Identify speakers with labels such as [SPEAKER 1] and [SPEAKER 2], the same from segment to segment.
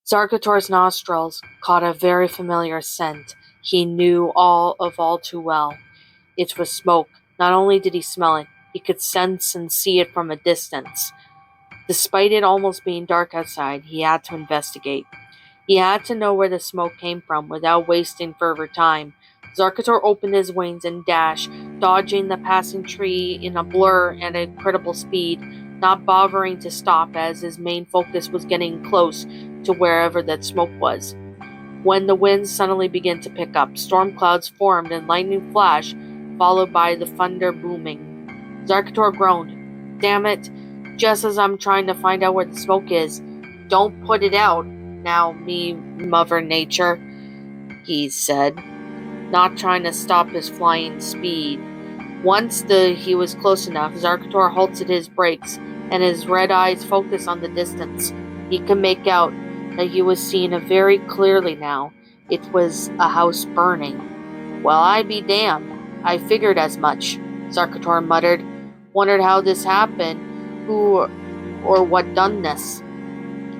[SPEAKER 1] Zarkhator's nostrils caught a very familiar scent he knew all too well. It was smoke. Not only did he smell it, he could sense and see it from a distance. Despite it almost being dark outside, he had to investigate. He had to know where the smoke came from without wasting further time. Zarkhator opened his wings and dashed, dodging the passing tree in a blur at incredible speed, not bothering to stop as his main focus was getting close to wherever that smoke was. When the winds suddenly began to pick up, storm clouds formed and lightning flashed, followed by the thunder booming. Zarkhator groaned. Damn it, just as I'm trying to find out where the smoke is. Don't put it out now, me, Mother Nature, he said, not trying to stop his flying speed. Once he was close enough, Zarkhator halted his brakes, and his red eyes focused on the distance. He could make out that he was seeing it very clearly now. It was a house burning. Well, I be damned. I figured as much, Zarkhator muttered. Wondered how this happened, who or what done this.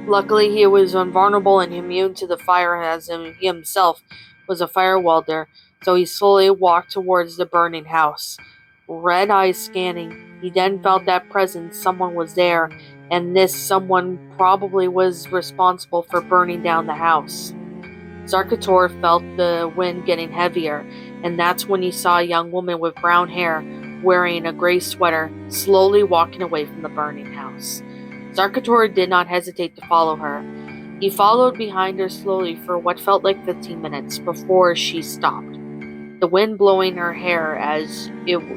[SPEAKER 1] Luckily, he was invulnerable and immune to the fire as he himself was a fire welder, so he slowly walked towards the burning house. Red eyes scanning, he then felt that presence, someone was there, and this someone probably was responsible for burning down the house. Zarkhator felt the wind getting heavier, and that's when he saw a young woman with brown hair, wearing a gray sweater, slowly walking away from the burning house. Zarkhator did not hesitate to follow her. He followed behind her slowly for what felt like 15 minutes before she stopped, the wind blowing her hair as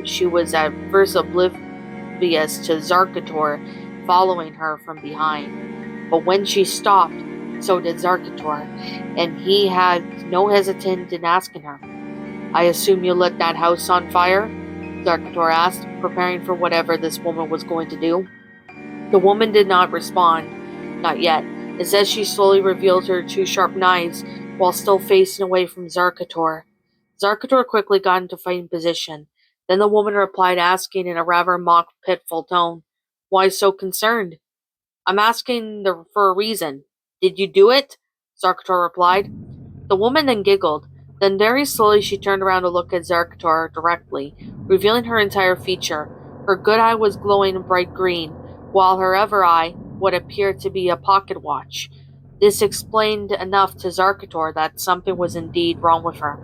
[SPEAKER 1] she was at first oblivious to Zarkhator following her from behind. But when she stopped, so did Zarkhator, and he had no hesitation in asking her. I assume you lit that house on fire? Zarkhator asked, preparing for whatever this woman was going to do. The woman did not respond. Not yet. Instead, she slowly revealed her two sharp knives while still facing away from Zarkhator. Zarkhator quickly got into fighting position. Then the woman replied, asking in a rather mock, pitiful tone, Why so concerned? I'm asking for a reason. Did you do it? Zarkhator replied. The woman then giggled. Then very slowly she turned around to look at Zarkhator directly, revealing her entire feature. Her good eye was glowing bright green, while her other eye, what appeared to be a pocket watch. This explained enough to Zarkhator that something was indeed wrong with her.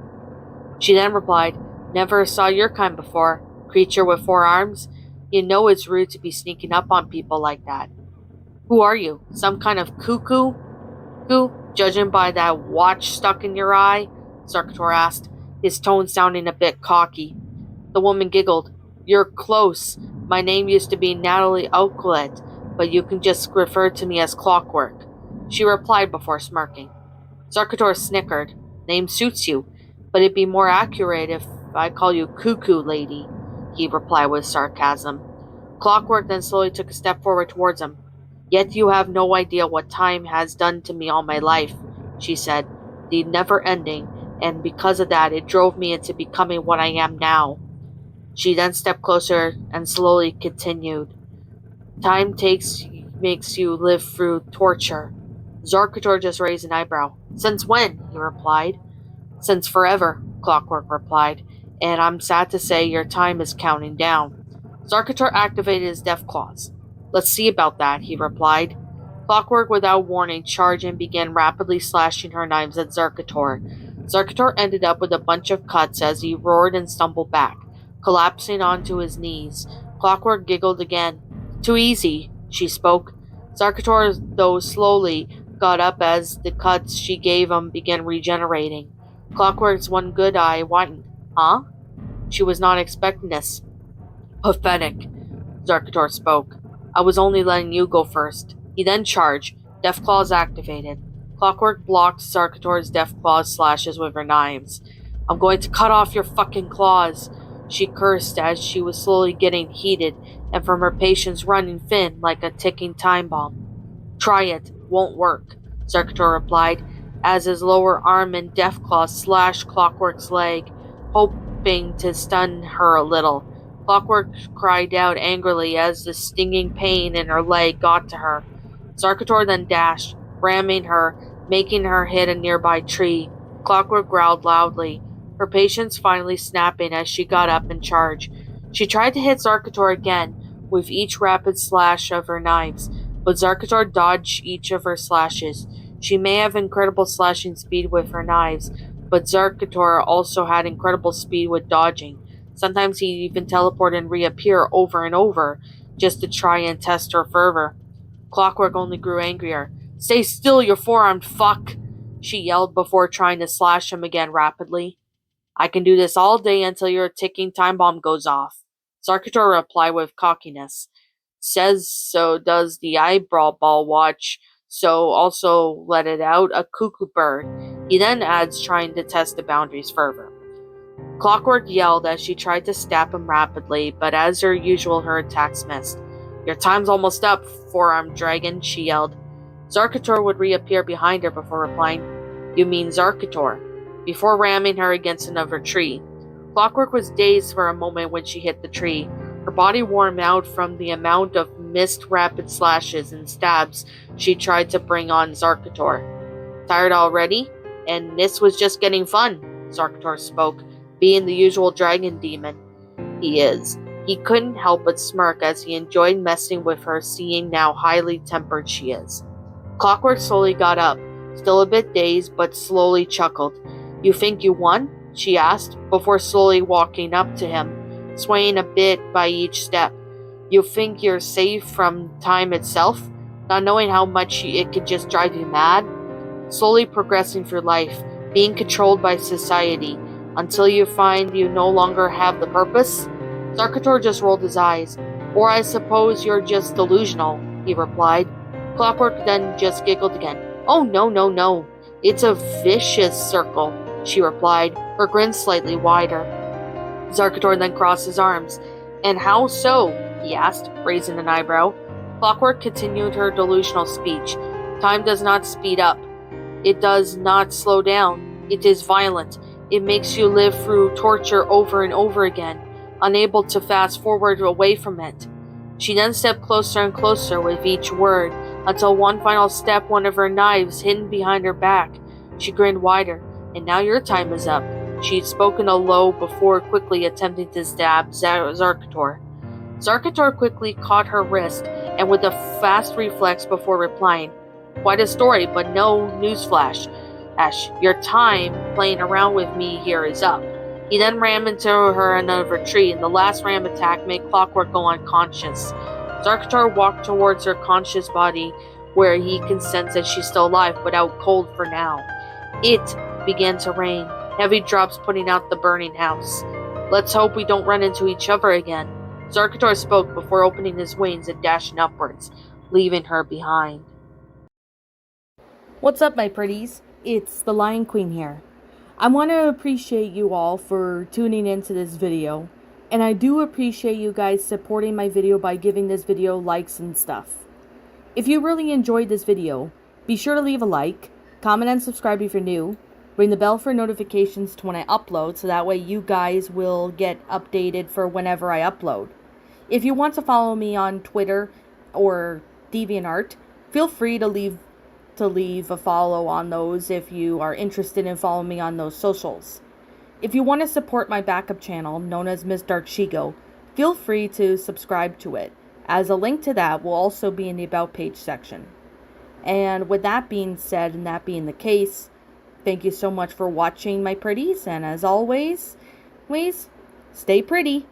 [SPEAKER 1] She then replied, Never saw your kind before. Creature with 4 arms? You know it's rude to be sneaking up on people like that. Who are you? Some kind of cuckoo? Judging by that watch stuck in your eye? Zarkhator asked, his tone sounding a bit cocky. The woman giggled. You're close. My name used to be Natalie Oaklet, but you can just refer to me as Clockwork. She replied before smirking. Zarkhator snickered. Name suits you, but it'd be more accurate if I call you Cuckoo Lady, he replied with sarcasm. Clockwork then slowly took a step forward towards him. Yet you have no idea what time has done to me all my life, she said, the never-ending, and because of that it drove me into becoming what I am now. She then stepped closer and slowly continued. Time makes you live through torture. Zarkhator just raised an eyebrow. Since when? He replied. Since forever, Clockwork replied, and I'm sad to say your time is counting down. Zarkhator activated his death claws. Let's see about that, he replied. Clockwork, without warning, charged and began rapidly slashing her knives at Zarkhator. Zarkhator ended up with a bunch of cuts as he roared and stumbled back, collapsing onto his knees. Clockwork giggled again. Too easy, she spoke. Zarkhator, though slowly, got up as the cuts she gave him began regenerating. Clockwork's one good eye widened. Huh? She was not expecting this. Pathetic, Zarkhator spoke. I was only letting you go first. He then charged. Death Claws activated. Clockwork blocked Zarkhator's Death Claws slashes with her knives. I'm going to cut off your fucking claws, she cursed as she was slowly getting heated and from her patience running thin like a ticking time bomb. Try it. Won't work, Zarkhator replied, as his lower arm and Death Claw slashed Clockwork's leg, hoping to stun her a little. Clockwork cried out angrily as the stinging pain in her leg got to her. Zarkhator then dashed, ramming her making her hit a nearby tree. Clockwork growled loudly, her patience finally snapping as she got up and charged. She tried to hit Zarkhator again with each rapid slash of her knives, but Zarkhator dodged each of her slashes. She may have incredible slashing speed with her knives, but Zarkhator also had incredible speed with dodging. Sometimes he'd even teleport and reappear over and over, just to try and test her fervor. Clockwork only grew angrier. "Stay still, you four-armed fuck!" she yelled before trying to slash him again rapidly. "I can do this all day until your ticking time bomb goes off." Zarkhator replied with cockiness. "Says so does the eyebrow ball watch, so also let it out a cuckoo bird." He then adds, trying to test the boundaries further. Clockwork yelled as she tried to stab him rapidly, but as her usual, her attacks missed. "Your time's almost up, four-armed dragon," she yelled. Zarkhator would reappear behind her before replying, "You mean Zarkhator," before ramming her against another tree. Clockwork was dazed for a moment when she hit the tree. Her body warmed out from the amount of missed rapid slashes and stabs she tried to bring on Zarkhator. "Tired already? And this was just getting fun," Zarkhator spoke, being the usual dragon demon he is. He couldn't help but smirk as he enjoyed messing with her, seeing how highly tempered she is. Clockwork slowly got up, still a bit dazed, but slowly chuckled. "You think you won?" she asked, before slowly walking up to him, swaying a bit by each step. "You think you're safe from time itself, not knowing how much it could just drive you mad? Slowly progressing through life, being controlled by society, until you find you no longer have the purpose?" Zarkhator just rolled his eyes. "Or I suppose you're just delusional," he replied. Clockwork then just giggled again. "Oh, no, no, no. It's a vicious circle," she replied, her grin slightly wider. Zarkhator then crossed his arms. "And how so?" he asked, raising an eyebrow. Clockwork continued her delusional speech. "Time does not speed up. It does not slow down. It is violent. It makes you live through torture over and over again, unable to fast forward away from it." She then stepped closer and closer with each word, until one final step, one of her knives hidden behind her back. She grinned wider. "And now your time is up." She had spoken a low before quickly attempting to stab Zarkhator. Zarkhator quickly caught her wrist, and with a fast reflex before replying, "Quite a story, but no newsflash. Ash, your time playing around with me here is up." He then rammed into her another tree, and the last ram attack made Clockwork go unconscious. Zarkhator walked towards her conscious body, where he can sense that she's still alive, but out cold for now. It began to rain, heavy drops putting out the burning house. "Let's hope we don't run into each other again." Zarkhator spoke before opening his wings and dashing upwards, leaving her behind.
[SPEAKER 2] What's up, my pretties? It's the Lion Queen here. I want to appreciate you all for tuning into this video, and I do appreciate you guys supporting my video by giving this video likes and stuff. If you really enjoyed this video, be sure to leave a like, comment and subscribe if you're new, ring the bell for notifications to when I upload so that way you guys will get updated for whenever I upload. If you want to follow me on Twitter or DeviantArt, feel free to leave a follow on those if you are interested in following me on those socials. If you want to support my backup channel, known as Miss Dark Shigo, feel free to subscribe to it, as a link to that will also be in the About page section. And with that being said, and that being the case, thank you so much for watching, my pretties, and as always, please stay pretty.